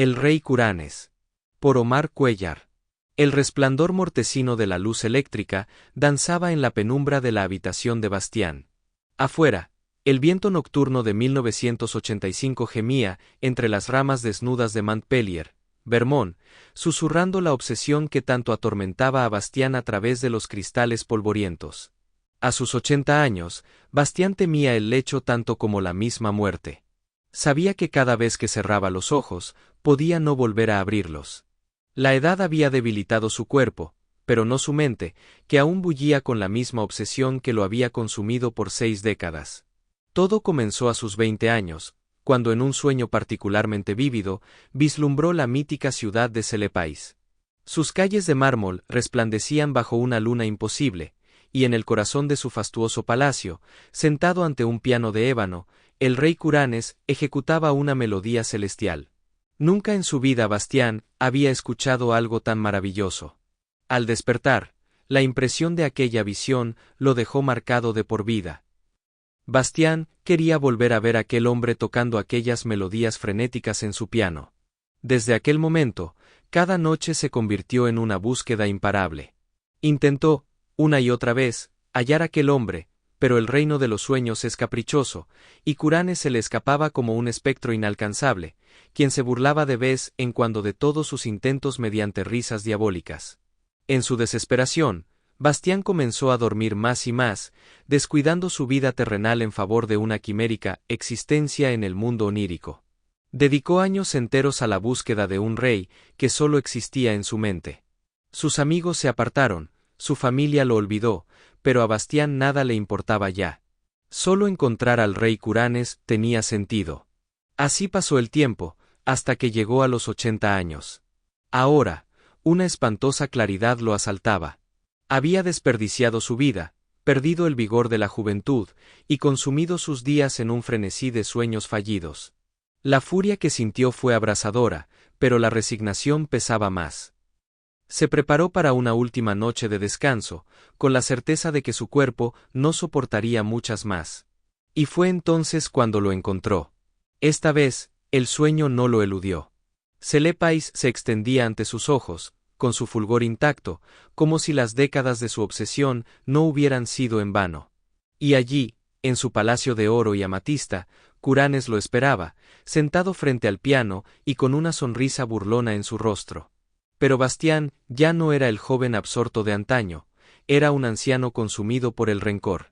El rey Curanes. Por Omar Cuéllar. El resplandor mortecino de la luz eléctrica danzaba en la penumbra de la habitación de Bastián. Afuera, el viento nocturno de 1985 gemía entre las ramas desnudas de Montpellier, Vermont, susurrando la obsesión que tanto atormentaba a Bastián a través de los cristales polvorientos. A sus 80 años, Bastián temía el lecho tanto como la misma muerte. Sabía que cada vez que cerraba los ojos, podía no volver a abrirlos. La edad había debilitado su cuerpo, pero no su mente, que aún bullía con la misma obsesión que lo había consumido por 6 décadas. Todo comenzó a sus 20 años, cuando en un sueño particularmente vívido, vislumbró la mítica ciudad de Celebes. Sus calles de mármol resplandecían bajo una luna imposible, y en el corazón de su fastuoso palacio, sentado ante un piano de ébano, el rey Curanes ejecutaba una melodía celestial. Nunca en su vida Bastián había escuchado algo tan maravilloso. Al despertar, la impresión de aquella visión lo dejó marcado de por vida. Bastián quería volver a ver a aquel hombre tocando aquellas melodías frenéticas en su piano. Desde aquel momento, cada noche se convirtió en una búsqueda imparable. Intentó, una y otra vez, hallar a aquel hombre, pero el reino de los sueños es caprichoso, y Curanes se le escapaba como un espectro inalcanzable, quien se burlaba de vez en cuando de todos sus intentos mediante risas diabólicas. En su desesperación, Bastián comenzó a dormir más y más, descuidando su vida terrenal en favor de una quimérica existencia en el mundo onírico. Dedicó años enteros a la búsqueda de un rey que solo existía en su mente. Sus amigos se apartaron, su familia lo olvidó, pero a Bastián nada le importaba ya. Solo encontrar al rey Curanes tenía sentido. Así pasó el tiempo, hasta que llegó a los 80 años. Ahora, una espantosa claridad lo asaltaba. Había desperdiciado su vida, perdido el vigor de la juventud, y consumido sus días en un frenesí de sueños fallidos. La furia que sintió fue abrasadora, pero la resignación pesaba más. Se preparó para una última noche de descanso, con la certeza de que su cuerpo no soportaría muchas más. Y fue entonces cuando lo encontró. Esta vez, el sueño no lo eludió. Celebes se extendía ante sus ojos, con su fulgor intacto, como si las décadas de su obsesión no hubieran sido en vano. Y allí, en su palacio de oro y amatista, Curanes lo esperaba, sentado frente al piano y con una sonrisa burlona en su rostro. Pero Bastián ya no era el joven absorto de antaño, era un anciano consumido por el rencor.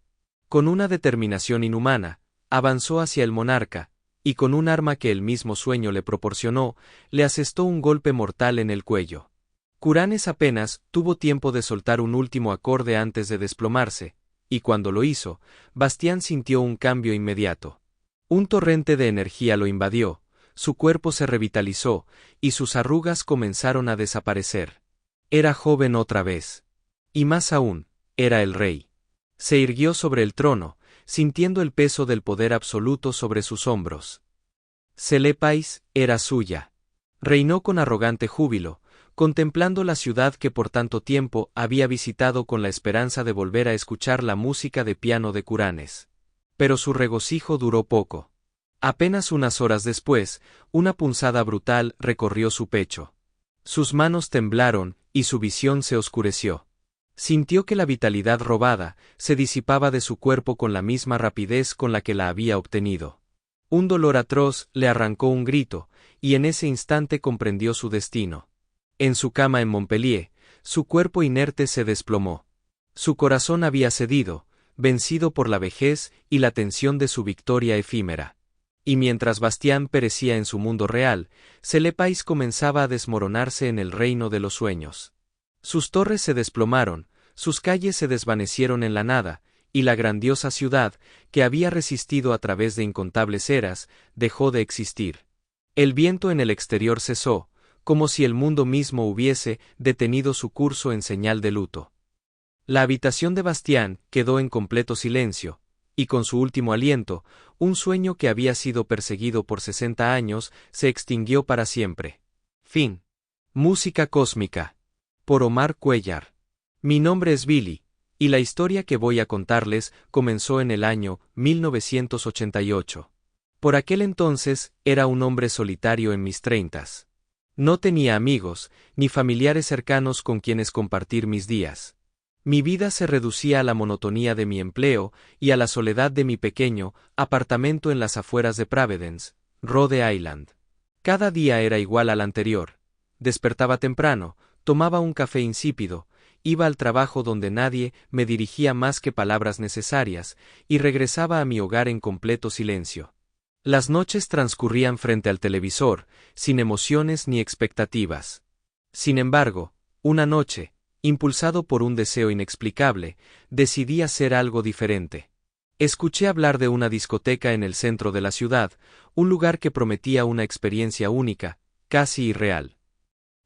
Con una determinación inhumana, avanzó hacia el monarca, y con un arma que el mismo sueño le proporcionó, le asestó un golpe mortal en el cuello. Curanes apenas tuvo tiempo de soltar un último acorde antes de desplomarse, y cuando lo hizo, Bastián sintió un cambio inmediato. Un torrente de energía lo invadió, su cuerpo se revitalizó, y sus arrugas comenzaron a desaparecer. Era joven otra vez. Y más aún, era el rey. Se irguió sobre el trono, sintiendo el peso del poder absoluto sobre sus hombros. Celebes era suya. Reinó con arrogante júbilo, contemplando la ciudad que por tanto tiempo había visitado con la esperanza de volver a escuchar la música de piano de Curanes. Pero su regocijo duró poco. Apenas unas horas después, una punzada brutal recorrió su pecho. Sus manos temblaron, y su visión se oscureció. Sintió que la vitalidad robada se disipaba de su cuerpo con la misma rapidez con la que la había obtenido. Un dolor atroz le arrancó un grito, y en ese instante comprendió su destino. En su cama en Montpellier, su cuerpo inerte se desplomó. Su corazón había cedido, vencido por la vejez y la tensión de su victoria efímera. Y mientras Bastián perecía en su mundo real, Celebes comenzaba a desmoronarse en el reino de los sueños. Sus torres se desplomaron, sus calles se desvanecieron en la nada, y la grandiosa ciudad, que había resistido a través de incontables eras, dejó de existir. El viento en el exterior cesó, como si el mundo mismo hubiese detenido su curso en señal de luto. La habitación de Bastián quedó en completo silencio, y con su último aliento, un sueño que había sido perseguido por 60 años se extinguió para siempre. Fin. Música cósmica. Por Omar Cuéllar. Mi nombre es Billy, y la historia que voy a contarles comenzó en el año 1988. Por aquel entonces, era un hombre solitario en mis 30s. No tenía amigos, ni familiares cercanos con quienes compartir mis días. Mi vida se reducía a la monotonía de mi empleo y a la soledad de mi pequeño apartamento en las afueras de Providence, Rhode Island. Cada día era igual al anterior. Despertaba temprano, tomaba un café insípido, iba al trabajo donde nadie me dirigía más que palabras necesarias, y regresaba a mi hogar en completo silencio. Las noches transcurrían frente al televisor, sin emociones ni expectativas. Sin embargo, una noche, impulsado por un deseo inexplicable, decidí hacer algo diferente. Escuché hablar de una discoteca en el centro de la ciudad, un lugar que prometía una experiencia única, casi irreal.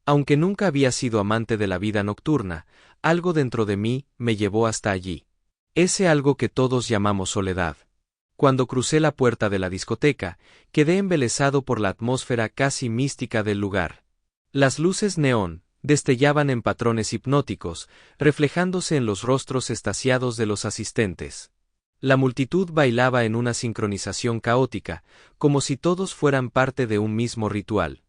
Aunque nunca había sido amante de la vida nocturna, algo dentro de mí me llevó hasta allí. Ese algo que todos llamamos soledad. Cuando crucé la puerta de la discoteca, quedé embelesado por la atmósfera casi mística del lugar. Las luces neón destellaban en patrones hipnóticos, reflejándose en los rostros extasiados de los asistentes. La multitud bailaba en una sincronización caótica, como si todos fueran parte de un mismo ritual.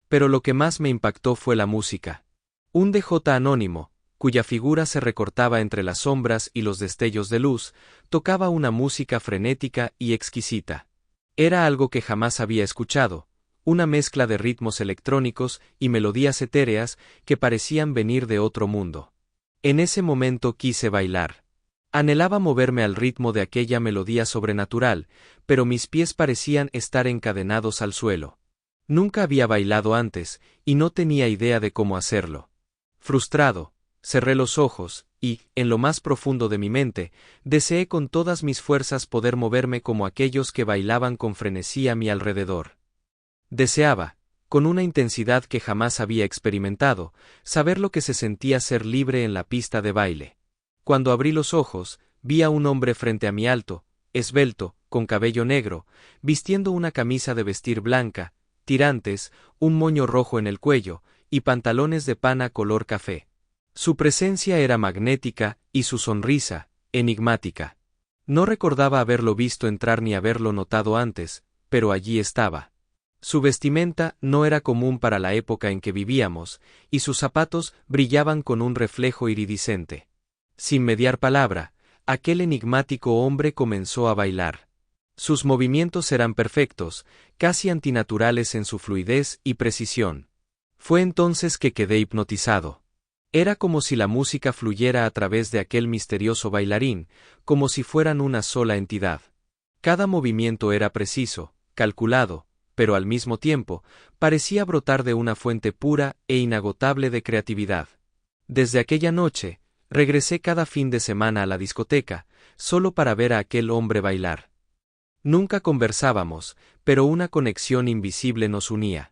Pero lo que más me impactó fue la música. Un DJ anónimo, cuya figura se recortaba entre las sombras y los destellos de luz, tocaba una música frenética y exquisita. Era algo que jamás había escuchado, una mezcla de ritmos electrónicos y melodías etéreas que parecían venir de otro mundo. En ese momento quise bailar. Anhelaba moverme al ritmo de aquella melodía sobrenatural, pero mis pies parecían estar encadenados al suelo. Nunca había bailado antes, y no tenía idea de cómo hacerlo. Frustrado, cerré los ojos, y, en lo más profundo de mi mente, deseé con todas mis fuerzas poder moverme como aquellos que bailaban con frenesí a mi alrededor. Deseaba, con una intensidad que jamás había experimentado, saber lo que se sentía ser libre en la pista de baile. Cuando abrí los ojos, vi a un hombre frente a mí alto, esbelto, con cabello negro, vistiendo una camisa de vestir blanca, tirantes, un moño rojo en el cuello, y pantalones de pana color café. Su presencia era magnética, y su sonrisa, enigmática. No recordaba haberlo visto entrar ni haberlo notado antes, pero allí estaba. Su vestimenta no era común para la época en que vivíamos, y sus zapatos brillaban con un reflejo iridiscente. Sin mediar palabra, aquel enigmático hombre comenzó a bailar. Sus movimientos eran perfectos, casi antinaturales en su fluidez y precisión. Fue entonces que quedé hipnotizado. Era como si la música fluyera a través de aquel misterioso bailarín, como si fueran una sola entidad. Cada movimiento era preciso, calculado, pero al mismo tiempo, parecía brotar de una fuente pura e inagotable de creatividad. Desde aquella noche, regresé cada fin de semana a la discoteca, solo para ver a aquel hombre bailar. Nunca conversábamos, pero una conexión invisible nos unía.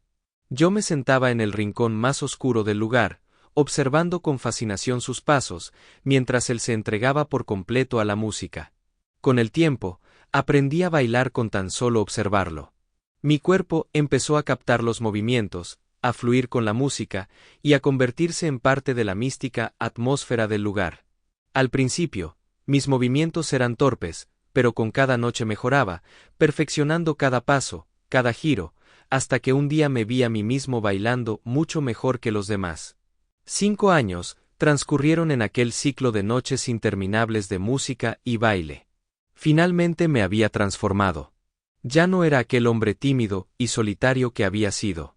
Yo me sentaba en el rincón más oscuro del lugar, observando con fascinación sus pasos, mientras él se entregaba por completo a la música. Con el tiempo, aprendí a bailar con tan solo observarlo. Mi cuerpo empezó a captar los movimientos, a fluir con la música, y a convertirse en parte de la mística atmósfera del lugar. Al principio, mis movimientos eran torpes, pero con cada noche mejoraba, perfeccionando cada paso, cada giro, hasta que un día me vi a mí mismo bailando mucho mejor que los demás. 5 años transcurrieron en aquel ciclo de noches interminables de música y baile. Finalmente me había transformado. Ya no era aquel hombre tímido y solitario que había sido.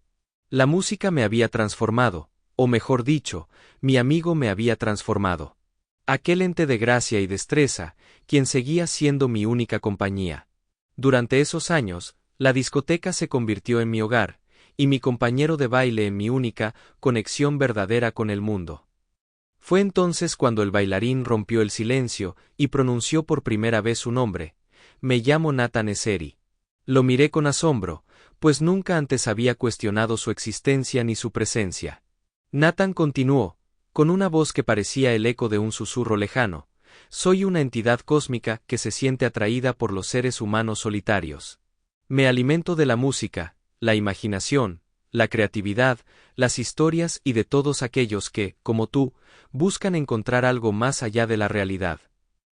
La música me había transformado, o mejor dicho, mi amigo me había transformado. Aquel ente de gracia y destreza, quien seguía siendo mi única compañía. Durante esos años, la discoteca se convirtió en mi hogar, y mi compañero de baile en mi única conexión verdadera con el mundo. Fue entonces cuando el bailarín rompió el silencio y pronunció por primera vez su nombre: me llamo Nathan Esseri. Lo miré con asombro, pues nunca antes había cuestionado su existencia ni su presencia. Nathan continuó, con una voz que parecía el eco de un susurro lejano: soy una entidad cósmica que se siente atraída por los seres humanos solitarios. Me alimento de la música, la imaginación, la creatividad, las historias y de todos aquellos que, como tú, buscan encontrar algo más allá de la realidad.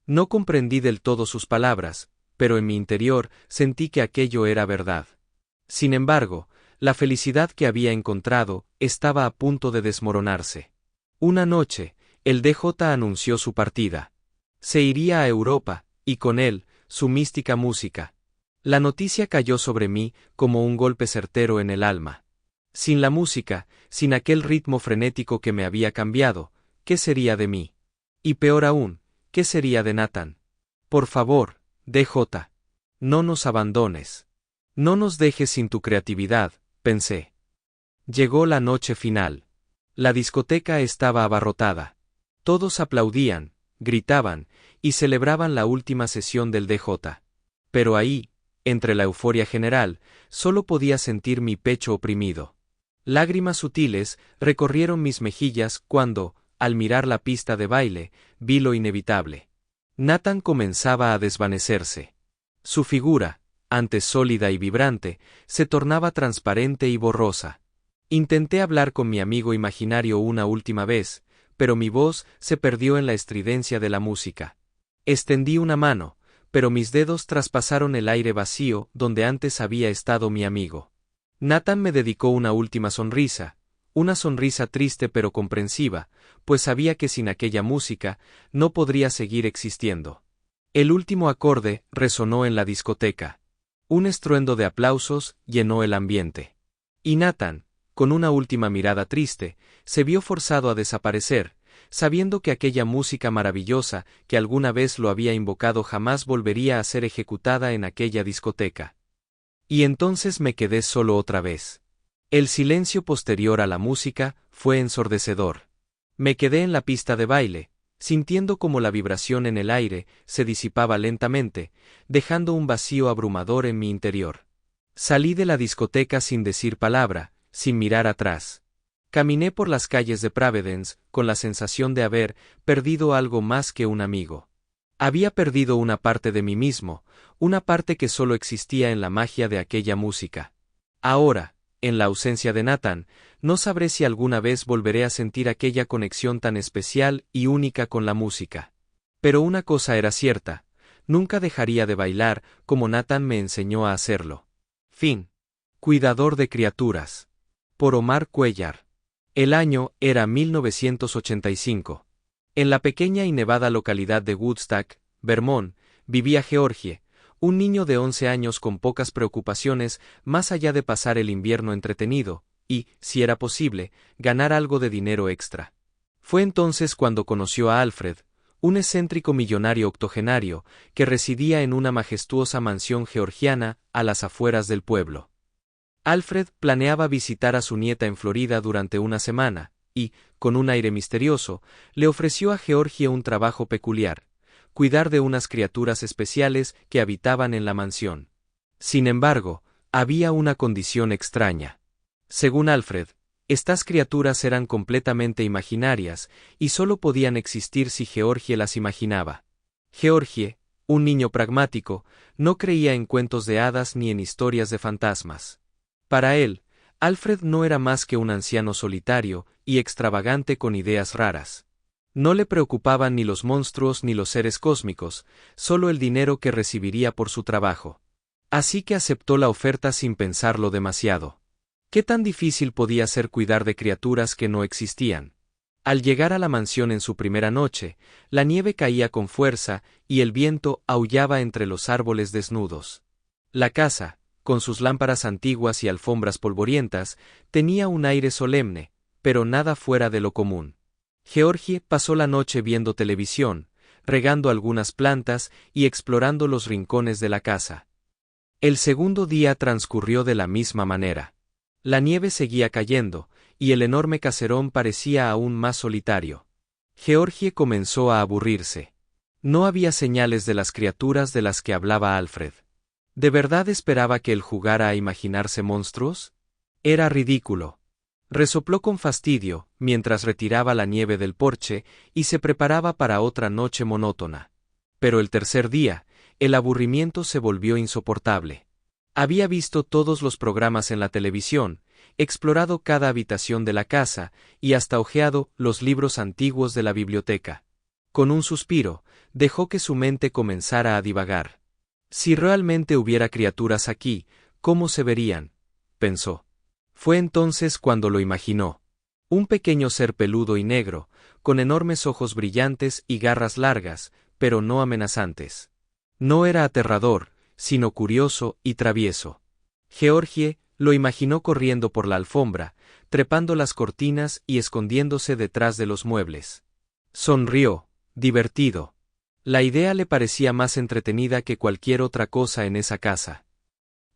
No comprendí del todo sus palabras, pero en mi interior sentí que aquello era verdad. Sin embargo, la felicidad que había encontrado, estaba a punto de desmoronarse. Una noche, el DJ anunció su partida. Se iría a Europa, y con él, su mística música. La noticia cayó sobre mí como un golpe certero en el alma. Sin la música, sin aquel ritmo frenético que me había cambiado, ¿qué sería de mí? Y peor aún, ¿qué sería de Nathan? Por favor, DJ. No nos abandones. No nos dejes sin tu creatividad, pensé. Llegó la noche final. La discoteca estaba abarrotada. Todos aplaudían, gritaban, y celebraban la última sesión del DJ. Pero ahí, entre la euforia general, solo podía sentir mi pecho oprimido. Lágrimas sutiles recorrieron mis mejillas cuando, al mirar la pista de baile, vi lo inevitable. Nathan comenzaba a desvanecerse. Su figura, antes sólida y vibrante, se tornaba transparente y borrosa. Intenté hablar con mi amigo imaginario una última vez, pero mi voz se perdió en la estridencia de la música. Extendí una mano, pero mis dedos traspasaron el aire vacío donde antes había estado mi amigo. Nathan me dedicó una última sonrisa, una sonrisa triste pero comprensiva, pues sabía que sin aquella música no podría seguir existiendo. El último acorde resonó en la discoteca. Un estruendo de aplausos llenó el ambiente. Y Nathan, con una última mirada triste, se vio forzado a desaparecer, sabiendo que aquella música maravillosa que alguna vez lo había invocado jamás volvería a ser ejecutada en aquella discoteca. Y entonces me quedé solo otra vez. El silencio posterior a la música fue ensordecedor. Me quedé en la pista de baile, sintiendo como la vibración en el aire se disipaba lentamente, dejando un vacío abrumador en mi interior. Salí de la discoteca sin decir palabra, sin mirar atrás. Caminé por las calles de Providence con la sensación de haber perdido algo más que un amigo. Había perdido una parte de mí mismo, una parte que solo existía en la magia de aquella música. Ahora, en la ausencia de Nathan, no sabré si alguna vez volveré a sentir aquella conexión tan especial y única con la música. Pero una cosa era cierta, nunca dejaría de bailar como Nathan me enseñó a hacerlo. Fin. Cuidador de criaturas. Por Omar Cuellar. El año era 1985. En la pequeña y nevada localidad de Woodstock, Vermont, vivía Georgie, un niño de 11 años con pocas preocupaciones más allá de pasar el invierno entretenido, y, si era posible, ganar algo de dinero extra. Fue entonces cuando conoció a Alfred, un excéntrico millonario octogenario, que residía en una majestuosa mansión georgiana a las afueras del pueblo. Alfred planeaba visitar a su nieta en Florida durante una semana, y, con un aire misterioso, le ofreció a Georgie un trabajo peculiar: cuidar de unas criaturas especiales que habitaban en la mansión. Sin embargo, había una condición extraña. Según Alfred, estas criaturas eran completamente imaginarias y solo podían existir si Georgie las imaginaba. Georgie, un niño pragmático, no creía en cuentos de hadas ni en historias de fantasmas. Para él, Alfred no era más que un anciano solitario y extravagante con ideas raras. No le preocupaban ni los monstruos ni los seres cósmicos, solo el dinero que recibiría por su trabajo. Así que aceptó la oferta sin pensarlo demasiado. ¿Qué tan difícil podía ser cuidar de criaturas que no existían? Al llegar a la mansión en su primera noche, la nieve caía con fuerza y el viento aullaba entre los árboles desnudos. La casa, con sus lámparas antiguas y alfombras polvorientas, tenía un aire solemne, pero nada fuera de lo común. Georgie pasó la noche viendo televisión, regando algunas plantas y explorando los rincones de la casa. El segundo día transcurrió de la misma manera. La nieve seguía cayendo, y el enorme caserón parecía aún más solitario. Georgie comenzó a aburrirse. No había señales de las criaturas de las que hablaba Alfred. ¿De verdad esperaba que él jugara a imaginarse monstruos? Era ridículo. Resopló con fastidio, mientras retiraba la nieve del porche y se preparaba para otra noche monótona. Pero el tercer día, el aburrimiento se volvió insoportable. Había visto todos los programas en la televisión, explorado cada habitación de la casa y hasta hojeado los libros antiguos de la biblioteca. Con un suspiro, dejó que su mente comenzara a divagar. Si realmente hubiera criaturas aquí, ¿cómo se verían?, pensó. Fue entonces cuando lo imaginó. Un pequeño ser peludo y negro, con enormes ojos brillantes y garras largas, pero no amenazantes. No era aterrador, sino curioso y travieso. Georgie lo imaginó corriendo por la alfombra, trepando las cortinas y escondiéndose detrás de los muebles. Sonrió, divertido. La idea le parecía más entretenida que cualquier otra cosa en esa casa.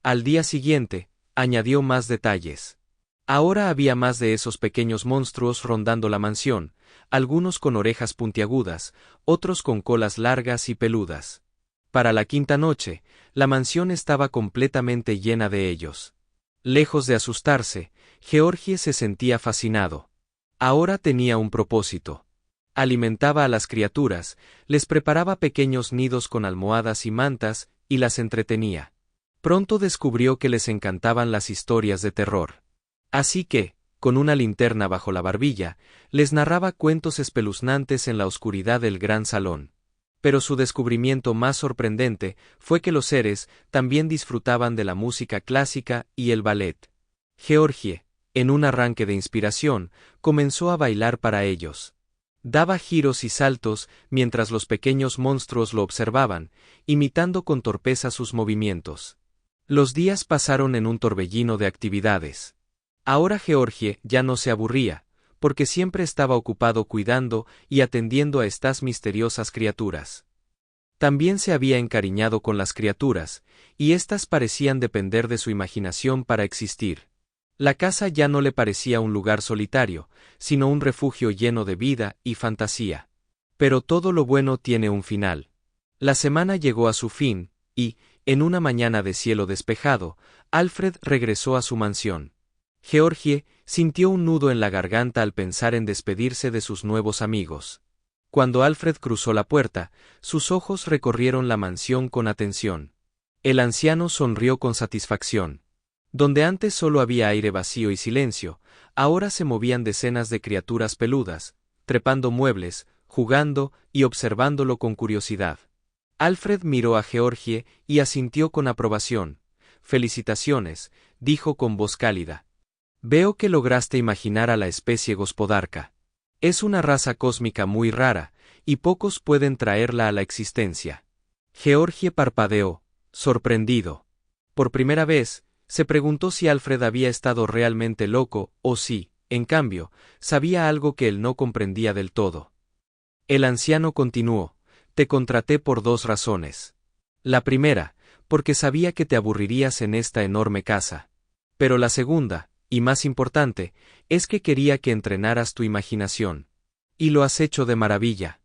Al día siguiente, añadió más detalles. Ahora había más de esos pequeños monstruos rondando la mansión, algunos con orejas puntiagudas, otros con colas largas y peludas. Para la quinta noche, la mansión estaba completamente llena de ellos. Lejos de asustarse, Georgie se sentía fascinado. Ahora tenía un propósito. Alimentaba a las criaturas, les preparaba pequeños nidos con almohadas y mantas, y las entretenía. Pronto descubrió que les encantaban las historias de terror. Así que, con una linterna bajo la barbilla, les narraba cuentos espeluznantes en la oscuridad del gran salón. Pero su descubrimiento más sorprendente fue que los seres también disfrutaban de la música clásica y el ballet. Georgie, en un arranque de inspiración, comenzó a bailar para ellos. Daba giros y saltos mientras los pequeños monstruos lo observaban, imitando con torpeza sus movimientos. Los días pasaron en un torbellino de actividades. Ahora Georgie ya no se aburría, porque siempre estaba ocupado cuidando y atendiendo a estas misteriosas criaturas. También se había encariñado con las criaturas, y éstas parecían depender de su imaginación para existir. La casa ya no le parecía un lugar solitario, sino un refugio lleno de vida y fantasía. Pero todo lo bueno tiene un final. La semana llegó a su fin, y, en una mañana de cielo despejado, Alfred regresó a su mansión. Georgie sintió un nudo en la garganta al pensar en despedirse de sus nuevos amigos. Cuando Alfred cruzó la puerta, sus ojos recorrieron la mansión con atención. El anciano sonrió con satisfacción. Donde antes solo había aire vacío y silencio, ahora se movían decenas de criaturas peludas, trepando muebles, jugando y observándolo con curiosidad. Alfred miró a Georgie y asintió con aprobación. «Felicitaciones», dijo con voz cálida. «Veo que lograste imaginar a la especie gospodarca. Es una raza cósmica muy rara, y pocos pueden traerla a la existencia». Georgie parpadeó, sorprendido. Por primera vez, se preguntó si Alfred había estado realmente loco o si, en cambio, sabía algo que él no comprendía del todo. El anciano continuó: «Te contraté por dos razones. La primera, porque sabía que te aburrirías en esta enorme casa. Pero la segunda, y más importante, es que quería que entrenaras tu imaginación. Y lo has hecho de maravilla».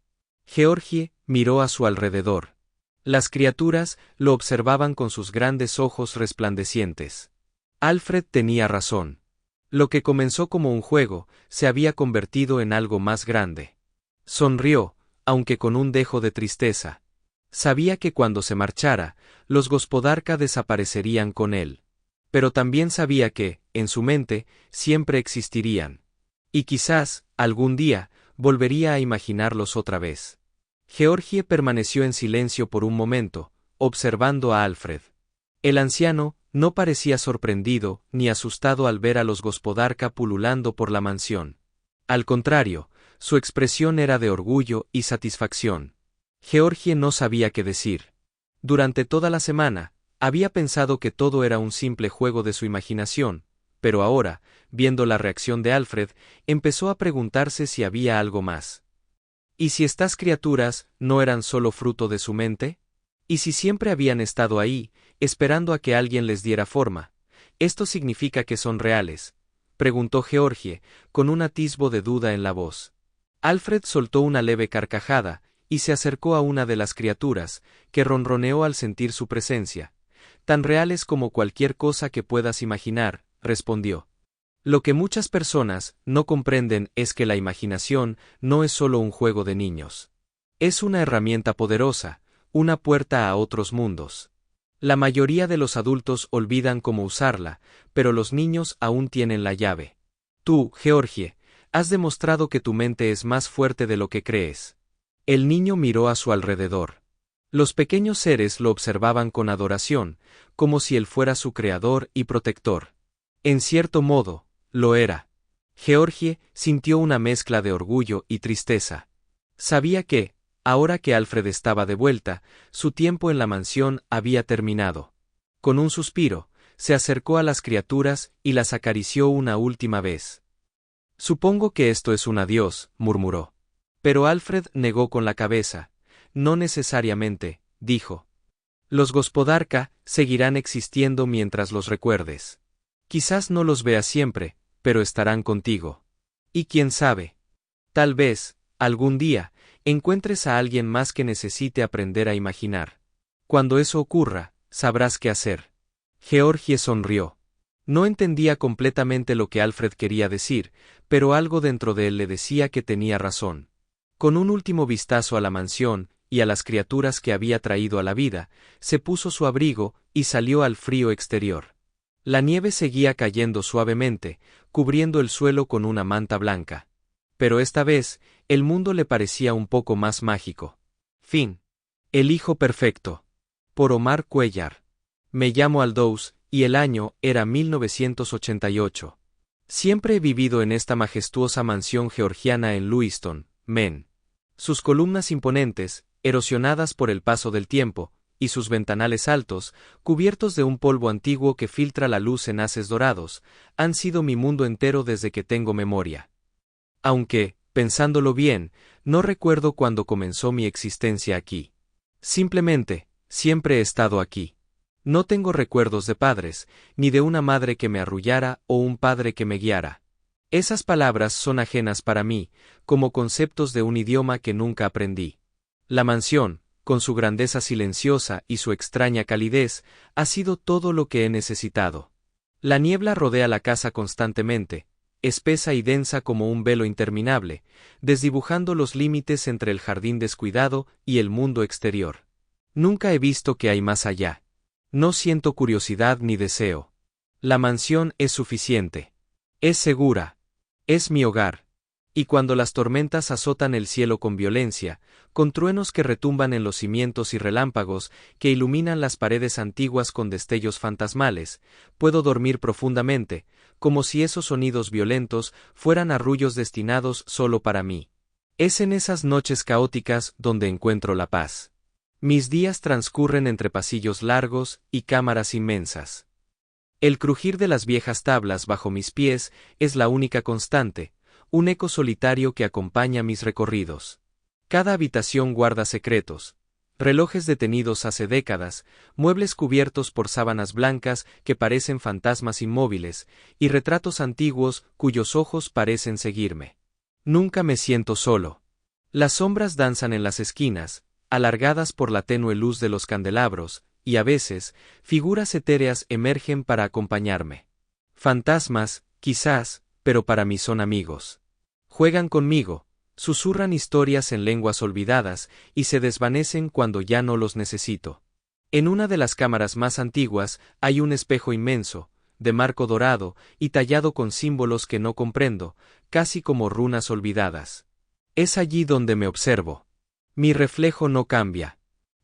Georgie miró a su alrededor. Las criaturas lo observaban con sus grandes ojos resplandecientes. Alfred tenía razón. Lo que comenzó como un juego, se había convertido en algo más grande. Sonrió, aunque con un dejo de tristeza. Sabía que cuando se marchara, los Gospodarca desaparecerían con él. Pero también sabía que, en su mente, siempre existirían. Y quizás, algún día, volvería a imaginarlos otra vez. Georgie permaneció en silencio por un momento, observando a Alfred. El anciano no parecía sorprendido ni asustado al ver a los Gospodarca pululando por la mansión. Al contrario, su expresión era de orgullo y satisfacción. Georgie no sabía qué decir. Durante toda la semana, había pensado que todo era un simple juego de su imaginación, pero ahora, viendo la reacción de Alfred, empezó a preguntarse si había algo más. ¿Y si estas criaturas no eran solo fruto de su mente? ¿Y si siempre habían estado ahí, esperando a que alguien les diera forma? ¿Esto significa que son reales?, preguntó Georgie, con un atisbo de duda en la voz. Alfred soltó una leve carcajada, y se acercó a una de las criaturas, que ronroneó al sentir su presencia. «Tan reales como cualquier cosa que puedas imaginar», respondió. «Lo que muchas personas no comprenden es que la imaginación no es solo un juego de niños. Es una herramienta poderosa, una puerta a otros mundos. La mayoría de los adultos olvidan cómo usarla, pero los niños aún tienen la llave. Tú, Georgie, has demostrado que tu mente es más fuerte de lo que crees». El niño miró a su alrededor. Los pequeños seres lo observaban con adoración, como si él fuera su creador y protector. En cierto modo, lo era. Georgie sintió una mezcla de orgullo y tristeza. Sabía que, ahora que Alfred estaba de vuelta, su tiempo en la mansión había terminado. Con un suspiro, se acercó a las criaturas y las acarició una última vez. Supongo que esto es un adiós, murmuró. Pero Alfred negó con la cabeza. No necesariamente, dijo. Los Gospodarka seguirán existiendo mientras los recuerdes. Quizás no los veas siempre, pero estarán contigo. Y quién sabe. Tal vez, algún día, encuentres a alguien más que necesite aprender a imaginar. Cuando eso ocurra, sabrás qué hacer. Georgie sonrió. No entendía completamente lo que Alfred quería decir, pero algo dentro de él le decía que tenía razón. Con un último vistazo a la mansión, y a las criaturas que había traído a la vida, se puso su abrigo y salió al frío exterior. La nieve seguía cayendo suavemente, cubriendo el suelo con una manta blanca. Pero esta vez, el mundo le parecía un poco más mágico. Fin. El hijo perfecto. Por Omar Cuellar. Me llamo Aldous, y el año era 1988. Siempre he vivido en esta majestuosa mansión georgiana en Lewiston, Maine. Sus columnas imponentes, erosionadas por el paso del tiempo, y sus ventanales altos, cubiertos de un polvo antiguo que filtra la luz en haces dorados, han sido mi mundo entero desde que tengo memoria. Aunque, pensándolo bien, no recuerdo cuándo comenzó mi existencia aquí. Simplemente, siempre he estado aquí. No tengo recuerdos de padres, ni de una madre que me arrullara o un padre que me guiara. Esas palabras son ajenas para mí, como conceptos de un idioma que nunca aprendí. La mansión, con su grandeza silenciosa y su extraña calidez, ha sido todo lo que he necesitado. La niebla rodea la casa constantemente, espesa y densa como un velo interminable, desdibujando los límites entre el jardín descuidado y el mundo exterior. Nunca he visto que hay más allá. No siento curiosidad ni deseo. La mansión es suficiente. Es segura. Es mi hogar. Y cuando las tormentas azotan el cielo con violencia, con truenos que retumban en los cimientos y relámpagos que iluminan las paredes antiguas con destellos fantasmales, puedo dormir profundamente, como si esos sonidos violentos fueran arrullos destinados solo para mí. Es en esas noches caóticas donde encuentro la paz. Mis días transcurren entre pasillos largos y cámaras inmensas. El crujir de las viejas tablas bajo mis pies es la única constante, un eco solitario que acompaña mis recorridos. Cada habitación guarda secretos, relojes detenidos hace décadas, muebles cubiertos por sábanas blancas que parecen fantasmas inmóviles, y retratos antiguos cuyos ojos parecen seguirme. Nunca me siento solo. Las sombras danzan en las esquinas, alargadas por la tenue luz de los candelabros, y a veces, figuras etéreas emergen para acompañarme. Fantasmas, quizás, pero para mí son amigos. Juegan conmigo, susurran historias en lenguas olvidadas y se desvanecen cuando ya no los necesito. En una de las cámaras más antiguas hay un espejo inmenso, de marco dorado y tallado con símbolos que no comprendo, casi como runas olvidadas. Es allí donde me observo. Mi reflejo no cambia.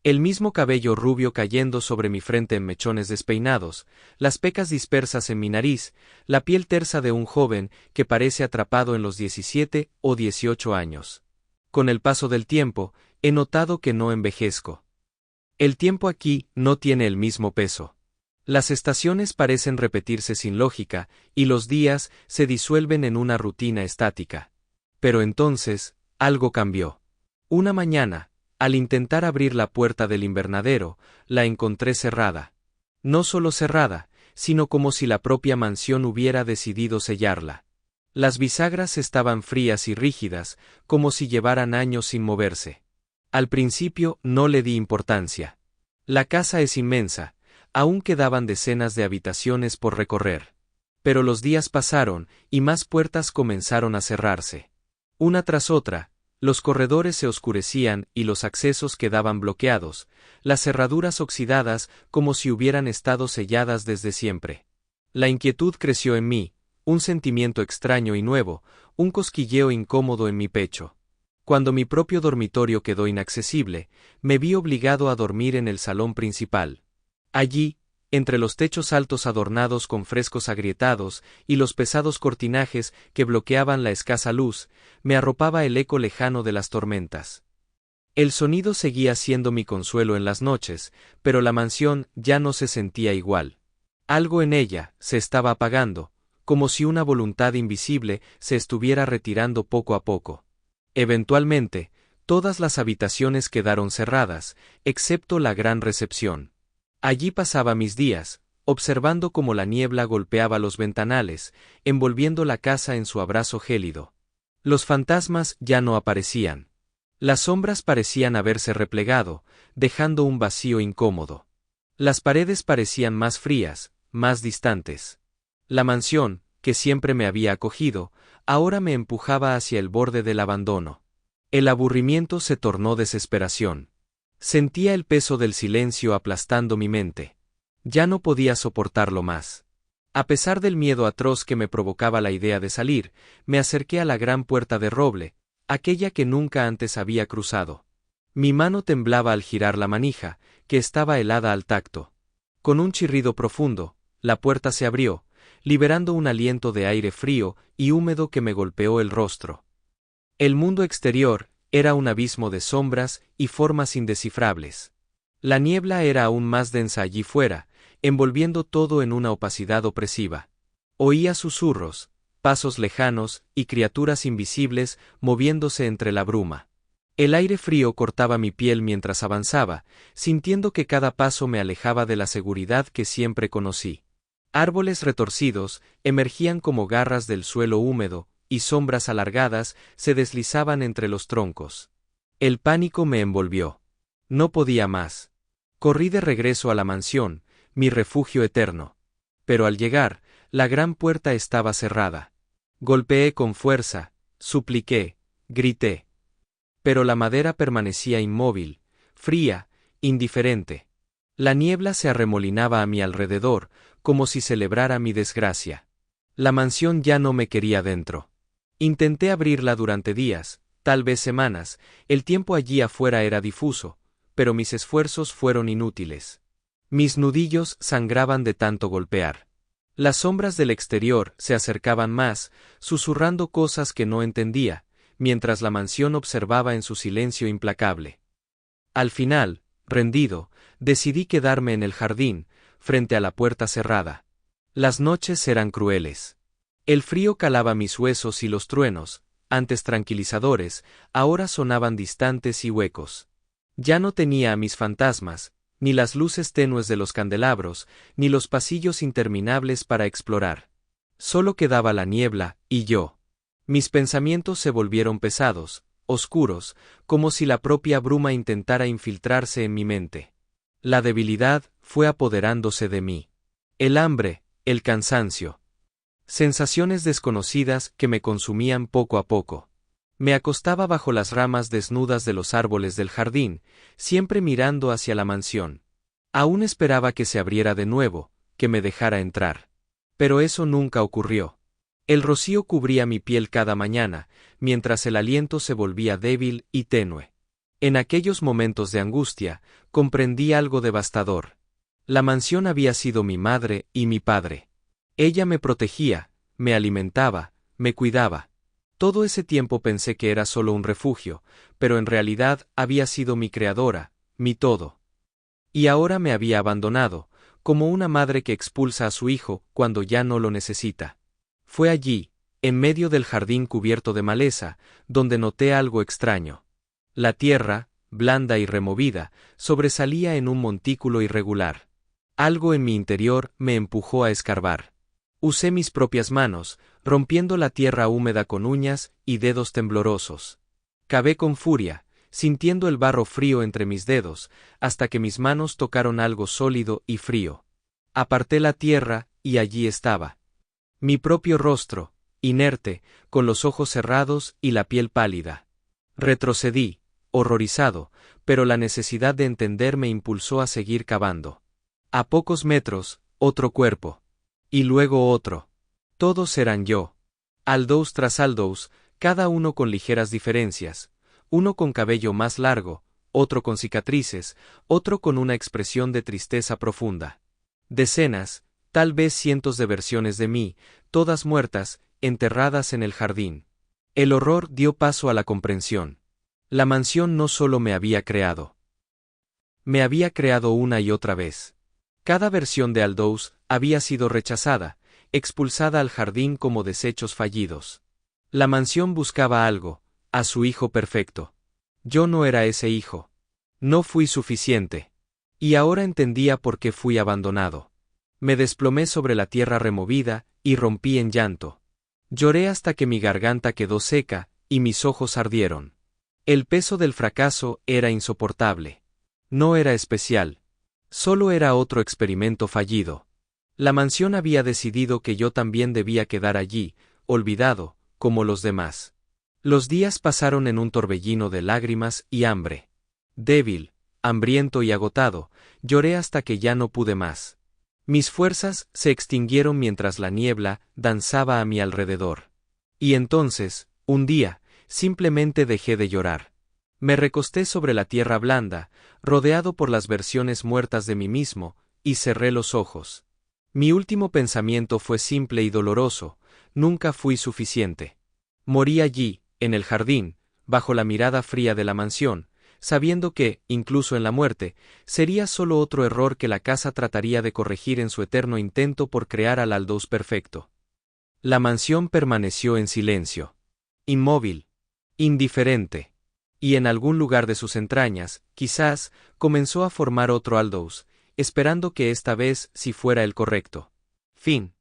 El mismo cabello rubio cayendo sobre mi frente en mechones despeinados, las pecas dispersas en mi nariz, la piel tersa de un joven que parece atrapado en los 17 o 18 años. Con el paso del tiempo, he notado que no envejezco. El tiempo aquí no tiene el mismo peso. Las estaciones parecen repetirse sin lógica, y los días se disuelven en una rutina estática. Pero entonces, algo cambió. Una mañana, al intentar abrir la puerta del invernadero, la encontré cerrada. No solo cerrada, sino como si la propia mansión hubiera decidido sellarla. Las bisagras estaban frías y rígidas, como si llevaran años sin moverse. Al principio no le di importancia. La casa es inmensa, aún quedaban decenas de habitaciones por recorrer. Pero los días pasaron, y más puertas comenzaron a cerrarse. Una tras otra, los corredores se oscurecían y los accesos quedaban bloqueados, las cerraduras oxidadas como si hubieran estado selladas desde siempre. La inquietud creció en mí, un sentimiento extraño y nuevo, un cosquilleo incómodo en mi pecho. Cuando mi propio dormitorio quedó inaccesible, me vi obligado a dormir en el salón principal. Allí, Entre los techos altos adornados con frescos agrietados y los pesados cortinajes que bloqueaban la escasa luz, me arropaba el eco lejano de las tormentas. El sonido seguía siendo mi consuelo en las noches, pero la mansión ya no se sentía igual. Algo en ella se estaba apagando, como si una voluntad invisible se estuviera retirando poco a poco. Eventualmente, todas las habitaciones quedaron cerradas, excepto la gran recepción. Allí pasaba mis días, observando cómo la niebla golpeaba los ventanales, envolviendo la casa en su abrazo gélido. Los fantasmas ya no aparecían. Las sombras parecían haberse replegado, dejando un vacío incómodo. Las paredes parecían más frías, más distantes. La mansión, que siempre me había acogido, ahora me empujaba hacia el borde del abandono. El aburrimiento se tornó desesperación. Sentía el peso del silencio aplastando mi mente. Ya no podía soportarlo más. A pesar del miedo atroz que me provocaba la idea de salir, me acerqué a la gran puerta de roble, aquella que nunca antes había cruzado. Mi mano temblaba al girar la manija, que estaba helada al tacto. Con un chirrido profundo, la puerta se abrió, liberando un aliento de aire frío y húmedo que me golpeó el rostro. El mundo exterior era un abismo de sombras y formas indescifrables. La niebla era aún más densa allí fuera, envolviendo todo en una opacidad opresiva. Oía susurros, pasos lejanos y criaturas invisibles moviéndose entre la bruma. El aire frío cortaba mi piel mientras avanzaba, sintiendo que cada paso me alejaba de la seguridad que siempre conocí. Árboles retorcidos emergían como garras del suelo húmedo, y sombras alargadas se deslizaban entre los troncos. El pánico me envolvió. No podía más. Corrí de regreso a la mansión, mi refugio eterno. Pero al llegar, la gran puerta estaba cerrada. Golpeé con fuerza, supliqué, grité. Pero la madera permanecía inmóvil, fría, indiferente. La niebla se arremolinaba a mi alrededor, como si celebrara mi desgracia. La mansión ya no me quería dentro. Intenté abrirla durante días, tal vez semanas, el tiempo allí afuera era difuso, pero mis esfuerzos fueron inútiles. Mis nudillos sangraban de tanto golpear. Las sombras del exterior se acercaban más, susurrando cosas que no entendía, mientras la mansión observaba en su silencio implacable. Al final, rendido, decidí quedarme en el jardín, frente a la puerta cerrada. Las noches eran crueles. El frío calaba mis huesos y los truenos, antes tranquilizadores, ahora sonaban distantes y huecos. Ya no tenía a mis fantasmas, ni las luces tenues de los candelabros, ni los pasillos interminables para explorar. Solo quedaba la niebla, y yo. Mis pensamientos se volvieron pesados, oscuros, como si la propia bruma intentara infiltrarse en mi mente. La debilidad fue apoderándose de mí. El hambre, el cansancio. Sensaciones desconocidas que me consumían poco a poco. Me acostaba bajo las ramas desnudas de los árboles del jardín, siempre mirando hacia la mansión. Aún esperaba que se abriera de nuevo, que me dejara entrar. Pero eso nunca ocurrió. El rocío cubría mi piel cada mañana, mientras el aliento se volvía débil y tenue. En aquellos momentos de angustia, comprendí algo devastador. La mansión había sido mi madre y mi padre. Ella me protegía, me alimentaba, me cuidaba. Todo ese tiempo pensé que era solo un refugio, pero en realidad había sido mi creadora, mi todo. Y ahora me había abandonado, como una madre que expulsa a su hijo cuando ya no lo necesita. Fue allí, en medio del jardín cubierto de maleza, donde noté algo extraño. La tierra, blanda y removida, sobresalía en un montículo irregular. Algo en mi interior me empujó a escarbar. Usé mis propias manos, rompiendo la tierra húmeda con uñas y dedos temblorosos. Cavé con furia, sintiendo el barro frío entre mis dedos, hasta que mis manos tocaron algo sólido y frío. Aparté la tierra, y allí estaba. Mi propio rostro, inerte, con los ojos cerrados y la piel pálida. Retrocedí, horrorizado, pero la necesidad de entender me impulsó a seguir cavando. A pocos metros, otro cuerpo. Y luego otro. Todos eran yo. Aldous tras Aldous, cada uno con ligeras diferencias, uno con cabello más largo, otro con cicatrices, otro con una expresión de tristeza profunda. Decenas, tal vez cientos de versiones de mí, todas muertas, enterradas en el jardín. El horror dio paso a la comprensión. La mansión no solo me había creado una y otra vez. Cada versión de Aldous había sido rechazada, expulsada al jardín como desechos fallidos. La mansión buscaba algo, a su hijo perfecto. Yo no era ese hijo. No fui suficiente. Y ahora entendía por qué fui abandonado. Me desplomé sobre la tierra removida, y rompí en llanto. Lloré hasta que mi garganta quedó seca, y mis ojos ardieron. El peso del fracaso era insoportable. No era especial. Solo era otro experimento fallido. La mansión había decidido que yo también debía quedar allí, olvidado, como los demás. Los días pasaron en un torbellino de lágrimas y hambre. Débil, hambriento y agotado, lloré hasta que ya no pude más. Mis fuerzas se extinguieron mientras la niebla danzaba a mi alrededor. Y entonces, un día, simplemente dejé de llorar. Me recosté sobre la tierra blanda, rodeado por las versiones muertas de mí mismo, y cerré los ojos. Mi último pensamiento fue simple y doloroso: nunca fui suficiente. Morí allí, en el jardín, bajo la mirada fría de la mansión, sabiendo que, incluso en la muerte, sería solo otro error que la casa trataría de corregir en su eterno intento por crear al Aldous perfecto. La mansión permaneció en silencio. Inmóvil. Indiferente. Y en algún lugar de sus entrañas, quizás, comenzó a formar otro Aldous, esperando que esta vez sí fuera el correcto. Fin.